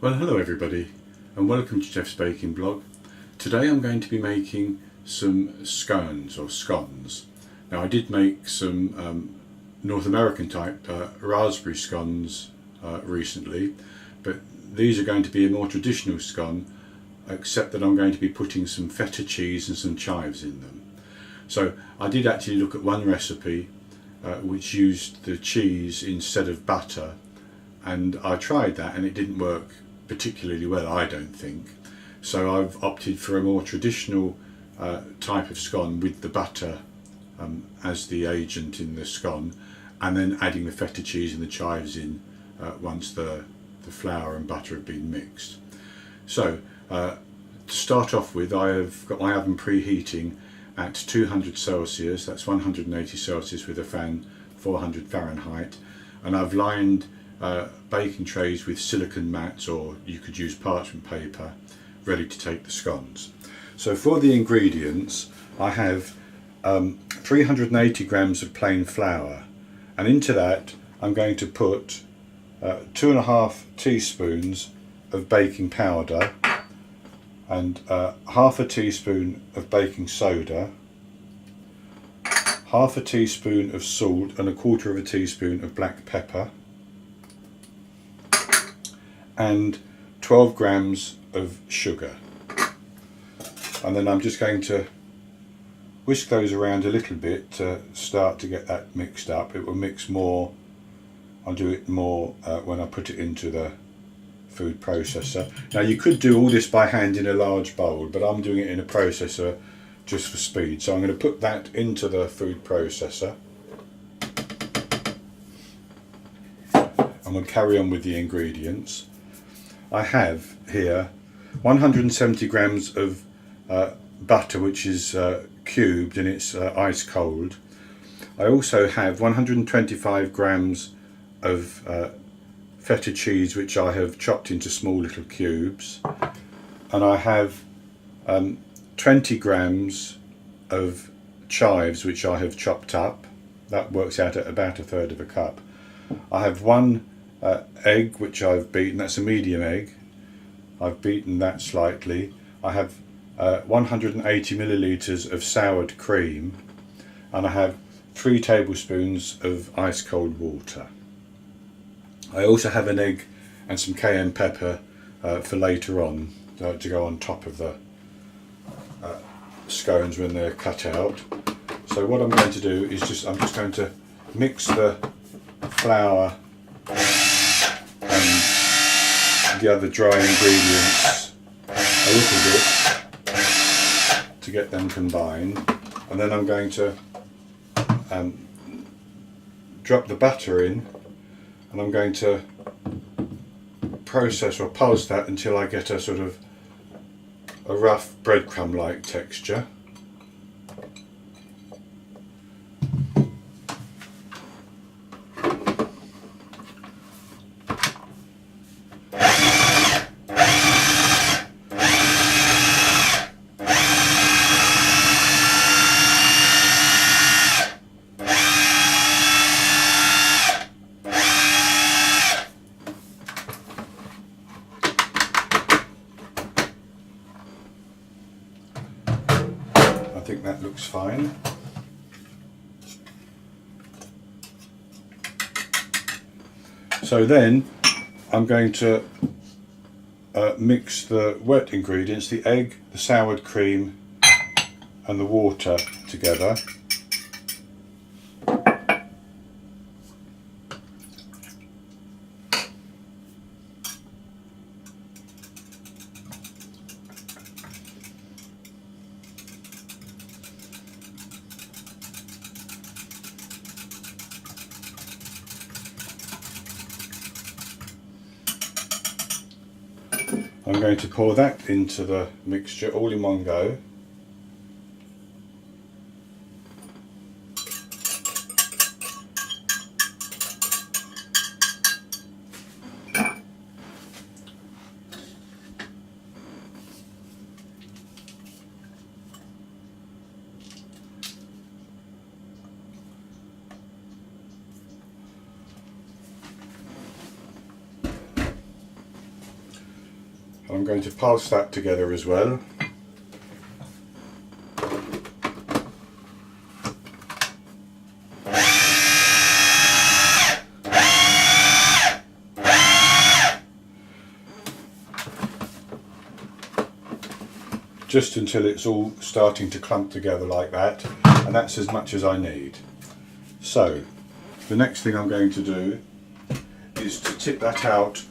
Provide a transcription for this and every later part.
Well, hello everybody and welcome to Jeff's Baking Blog. Today I'm going to be making some scones or scones. Now I did make some North American type raspberry scones recently, but these are going to be a more traditional scone, except that I'm going to be putting some feta cheese and some chives in them. So I did actually look at one recipe which used the cheese instead of butter, and I tried that and it didn't work particularly well, I don't think. So I've opted for a more traditional type of scone with the butter as the agent in the scone, and then adding the feta cheese and the chives in once the flour and butter have been mixed. So to start off with, I have got my oven preheating at 200 Celsius, that's 180 Celsius with a fan, 400 Fahrenheit, and I've lined baking trays with silicone mats, or you could use parchment paper, ready to take the scones. So for the ingredients, I have 380 grams of plain flour, and into that I'm going to put 2.5 teaspoons of baking powder and half a teaspoon of baking soda, half a teaspoon of salt and 1/4 teaspoon of black pepper, and 12 grams of sugar. And then I'm just going to whisk those around a little bit to start to get that mixed up. It will mix more, I'll do it more when I put it into the food processor. Now you could do all this by hand in a large bowl, but I'm doing it in a processor just for speed. So I'm going to put that into the food processor, and we'll carry on with the ingredients. I have here 170 grams of butter, which is cubed and it's ice cold. I also have 125 grams of feta cheese, which I have chopped into small little cubes, and I have 20 grams of chives, which I have chopped up. That works out at about 1/3 cup. I have one egg which I've beaten, that's a medium egg. I've beaten that slightly. I have 180 millilitres of soured cream, and I have 3 tablespoons of ice cold water. I also have an egg and some cayenne pepper for later on to go on top of the scones when they're cut out. So what I'm going to do is I'm just going to mix the flour and the other dry ingredients a little bit to get them combined, and then I'm going to drop the butter in, and I'm going to process or pulse that until I get a sort of a rough breadcrumb like texture. I think that looks fine. So then I'm going to mix the wet ingredients, the egg, the soured cream and the water together. I'm going to pour that into the mixture all in one go. I'm going to pulse that together as well. Just until it's all starting to clump together like that, and that's as much as I need. So the next thing I'm going to do is to tip that out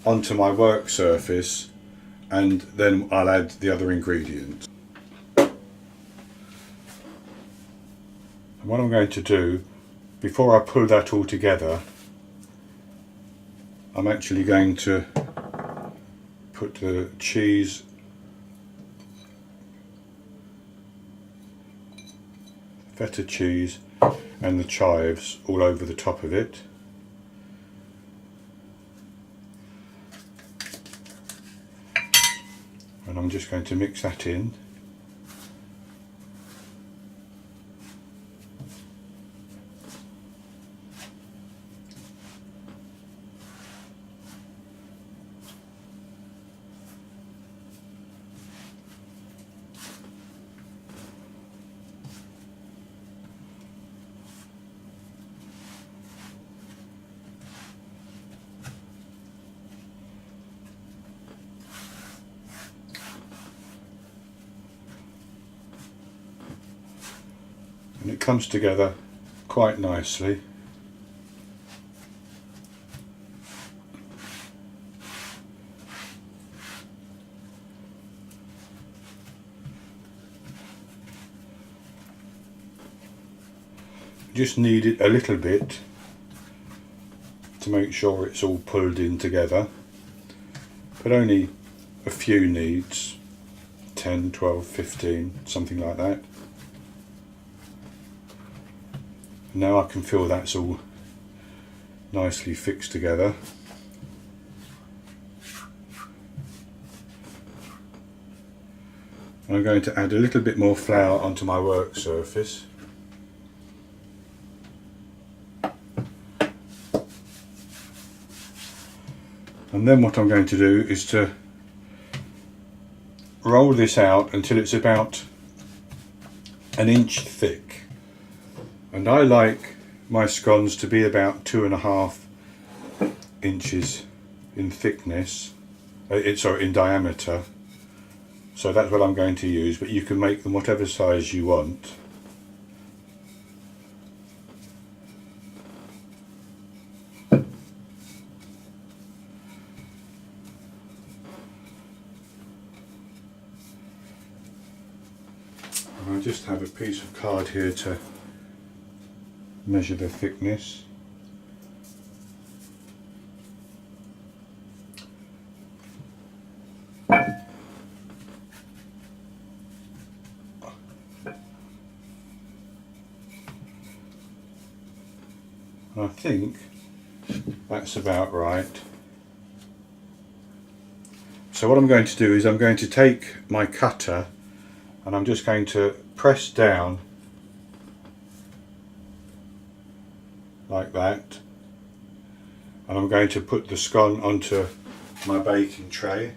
onto my work surface, and then I'll add the other ingredients. And what I'm going to do, before I pull that all together, I'm actually going to put the cheese, feta cheese and the chives all over the top of it. And I'm just going to mix that in. And it comes together quite nicely. Just need it a little bit to make sure it's all pulled in together, but only a few needs, 10, 12, 15, something like that. Now I can feel that's all nicely fixed together. I'm going to add a little bit more flour onto my work surface. And then what I'm going to do is to roll this out until it's about an inch thick. And I like my scones to be about 2.5 inches in thickness, in diameter. So that's what I'm going to use, but you can make them whatever size you want. I just have a piece of card here to measure the thickness. I think that's about right. So what I'm going to do is I'm going to take my cutter and I'm just going to press down like that, and I'm going to put the scone onto my baking tray.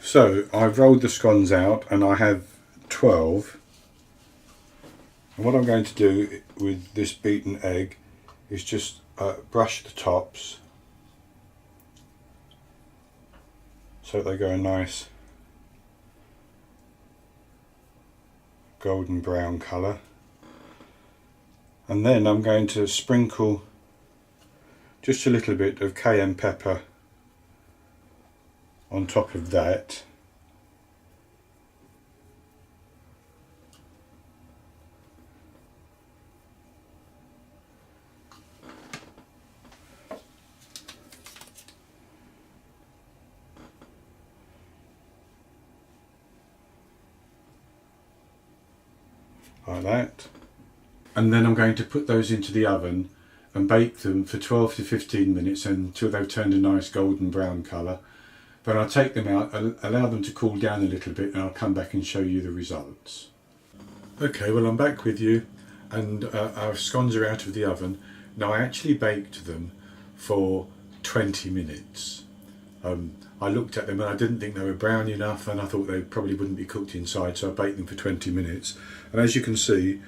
So I've rolled the scones out and I have 12. And what I'm going to do with this beaten egg is just brush the tops so they go a nice golden brown colour. And then I'm going to sprinkle just a little bit of cayenne pepper on top of that. Like that. And then I'm going to put those into the oven and bake them for 12 to 15 minutes until they've turned a nice golden brown colour. Then I'll take them out, allow them to cool down a little bit, and I'll come back and show you the results. Okay, well I'm back with you, and our scones are out of the oven. Now I actually baked them for 20 minutes. I looked at them and I didn't think they were brown enough, and I thought they probably wouldn't be cooked inside, so I baked them for 20 minutes. And as you can see,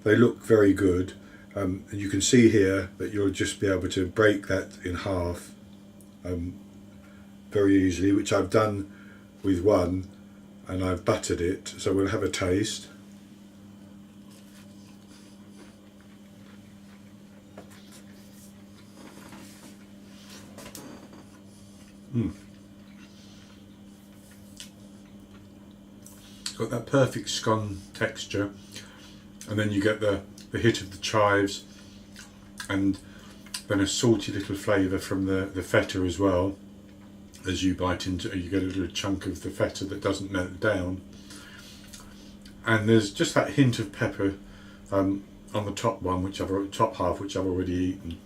they look very good. And you can see here that you'll just be able to break that in half very easily, which I've done with one, and I've buttered it, so we'll have a taste. Got that perfect scone texture, and then you get the hit of the chives, and then a salty little flavour from the feta as well. As you bite into it, you get a little chunk of the feta that doesn't melt down, and there's just that hint of pepper on the top one, top half, which I've already eaten.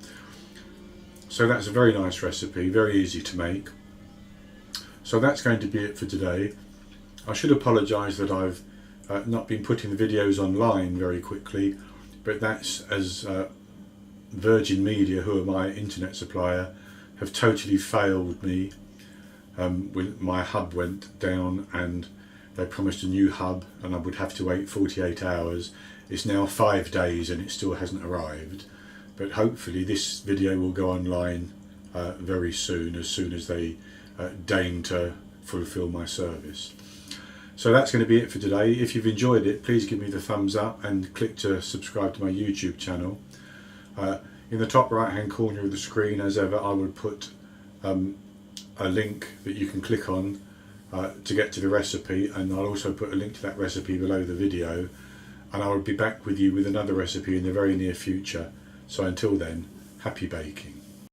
So that's a very nice recipe, very easy to make. So that's going to be it for today. I should apologise that I've not been putting the videos online very quickly, but that's as Virgin Media, who are my internet supplier, have totally failed me. When my hub went down and they promised a new hub and I would have to wait 48 hours. It's now 5 days and it still hasn't arrived, but hopefully this video will go online very soon, as they deign to fulfill my service. So that's going to be it for today. If you've enjoyed it, please give me the thumbs up and click to subscribe to my YouTube channel. In the top right hand corner of the screen, as ever, I would put a link that you can click on to get to the recipe, and I'll also put a link to that recipe below the video, and I will be back with you with another recipe in the very near future. So until then, happy baking.